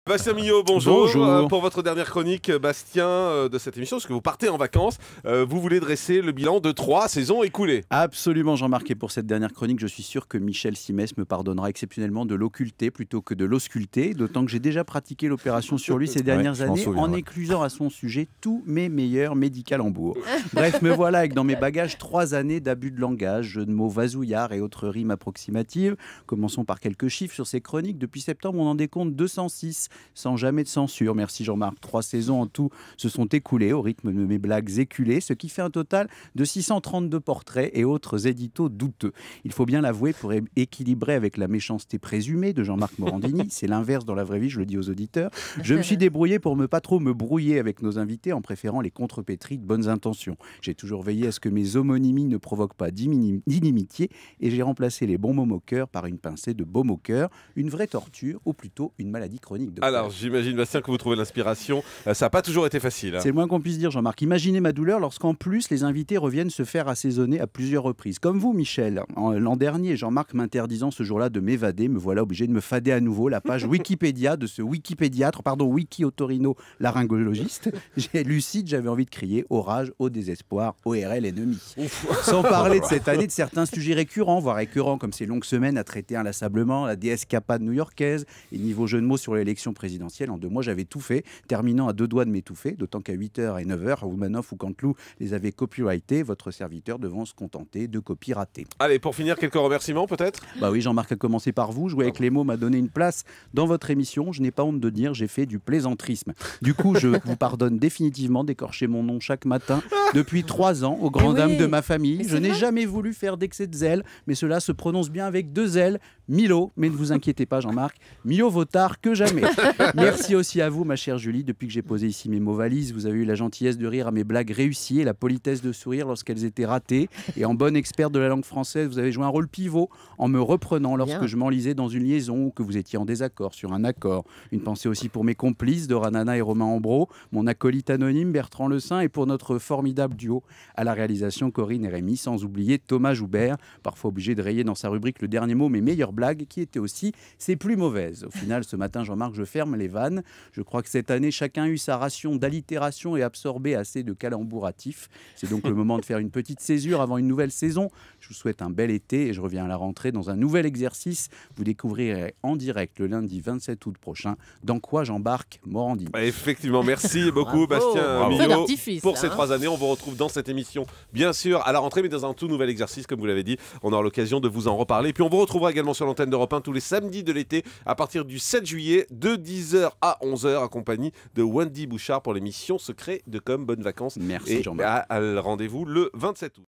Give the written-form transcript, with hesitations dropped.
Bastien Millot, bonjour. Bonjour. Pour votre dernière chronique, Bastien, de cette émission, parce que vous partez en vacances, vous voulez dresser le bilan de 3 saisons écoulées. Absolument, Jean-Marc. Et pour cette dernière chronique, je suis sûr que Michel Simès me pardonnera exceptionnellement de l'occulter plutôt que de l'ausculter, d'autant que j'ai déjà pratiqué l'opération sur lui ces dernières années en éclusant à son sujet tous mes meilleurs médicalembours. Bref, me voilà avec dans mes bagages 3 années d'abus de langage, jeux de mots vasouillards et autres rimes approximatives. Commençons par quelques chiffres sur ces chroniques. Depuis septembre, on en décompte 206. Sans jamais de censure. Merci Jean-Marc. 3 saisons en tout se sont écoulées au rythme de mes blagues éculées, ce qui fait un total de 632 portraits et autres éditos douteux. Il faut bien l'avouer, pour équilibrer avec la méchanceté présumée de Jean-Marc Morandini, c'est l'inverse dans la vraie vie, je le dis aux auditeurs, je me suis débrouillé pour ne pas trop me brouiller avec nos invités en préférant les contrepétries de bonnes intentions. J'ai toujours veillé à ce que mes homonymies ne provoquent pas d'inimitié et j'ai remplacé les bons mots moqueurs par une pincée de beaux moqueurs, une vraie torture ou plutôt une maladie chronique. Alors, j'imagine, Bastien, que vous trouvez l'inspiration. Ça n'a pas toujours été facile. C'est le moins qu'on puisse dire, Jean-Marc. Imaginez ma douleur lorsqu'en plus, les invités reviennent se faire assaisonner à plusieurs reprises. Comme vous, Michel. L'an dernier, Jean-Marc m'interdisant ce jour-là de m'évader, me voilà obligé de me fader à nouveau la page Wikipédia de ce wikipédiatre, Wiki Otorino, laryngologiste. J'ai lucide, j'avais envie de crier orage, au désespoir, ORL ennemi. Sans parler de cette année de certains sujets récurrents, voire écœurants, comme ces longues semaines à traiter inlassablement la déescapade new-yorkaise et niveau jeu de mots sur l'élection présidentielle. En 2 mois, j'avais tout fait, terminant à 2 doigts de m'étouffer, d'autant qu'à 8h et 9h, Roumanoff ou Canteloup les avaient copyrightés, votre serviteur devant se contenter de copies ratées. Allez, pour finir, quelques remerciements peut-être. Bah oui, Jean-Marc a commencé par vous, jouer avec les mots m'a donné une place dans votre émission, je n'ai pas honte de dire, j'ai fait du plaisantrisme. Du coup, je vous pardonne définitivement d'écorcher mon nom chaque matin depuis 3 ans, aux grandes dames de ma famille. Je n'ai jamais voulu faire d'excès de zèle, mais cela se prononce bien avec 2 L, Milo, mais ne vous inquiétez pas Jean-Marc, mieux vaut tard que jamais. Merci aussi à vous, ma chère Julie. Depuis que j'ai posé ici mes mots valises, vous avez eu la gentillesse de rire à mes blagues réussies et la politesse de sourire lorsqu'elles étaient ratées. Et en bonne experte de la langue française, vous avez joué un rôle pivot en me reprenant lorsque je m'enlisais dans une liaison ou que vous étiez en désaccord sur un accord. Une pensée aussi pour mes complices, Dora Nana et Romain Ambro, mon acolyte anonyme Bertrand Le Saint et pour notre formidable duo à la réalisation Corinne et Rémi, sans oublier Thomas Joubert, parfois obligé de rayer dans sa rubrique le dernier mot mes meilleures blagues qui étaient aussi ses plus mauvaises. Au final, ce matin, Jean-Marc, je ferme les vannes. Je crois que cette année, chacun a eu sa ration d'allitération et absorbé assez de calembouratifs. C'est donc le moment de faire une petite césure avant une nouvelle saison. Je vous souhaite un bel été et je reviens à la rentrée dans un nouvel exercice. Vous découvrirez en direct le lundi 27 août prochain dans quoi j'embarque Morandini. Effectivement, merci beaucoup Bastien Millot pour ces 3 années. On vous retrouve dans cette émission, bien sûr, à la rentrée, mais dans un tout nouvel exercice, comme vous l'avez dit. On aura l'occasion de vous en reparler. Et puis on vous retrouvera également sur l'antenne d'Europe 1 tous les samedis de l'été à partir du 7 juillet de 10h à 11h, accompagné de Wendy Bouchard pour l'émission Secret de Com. Bonnes vacances. Merci Jean-Marc. Rendez-vous le 27 août.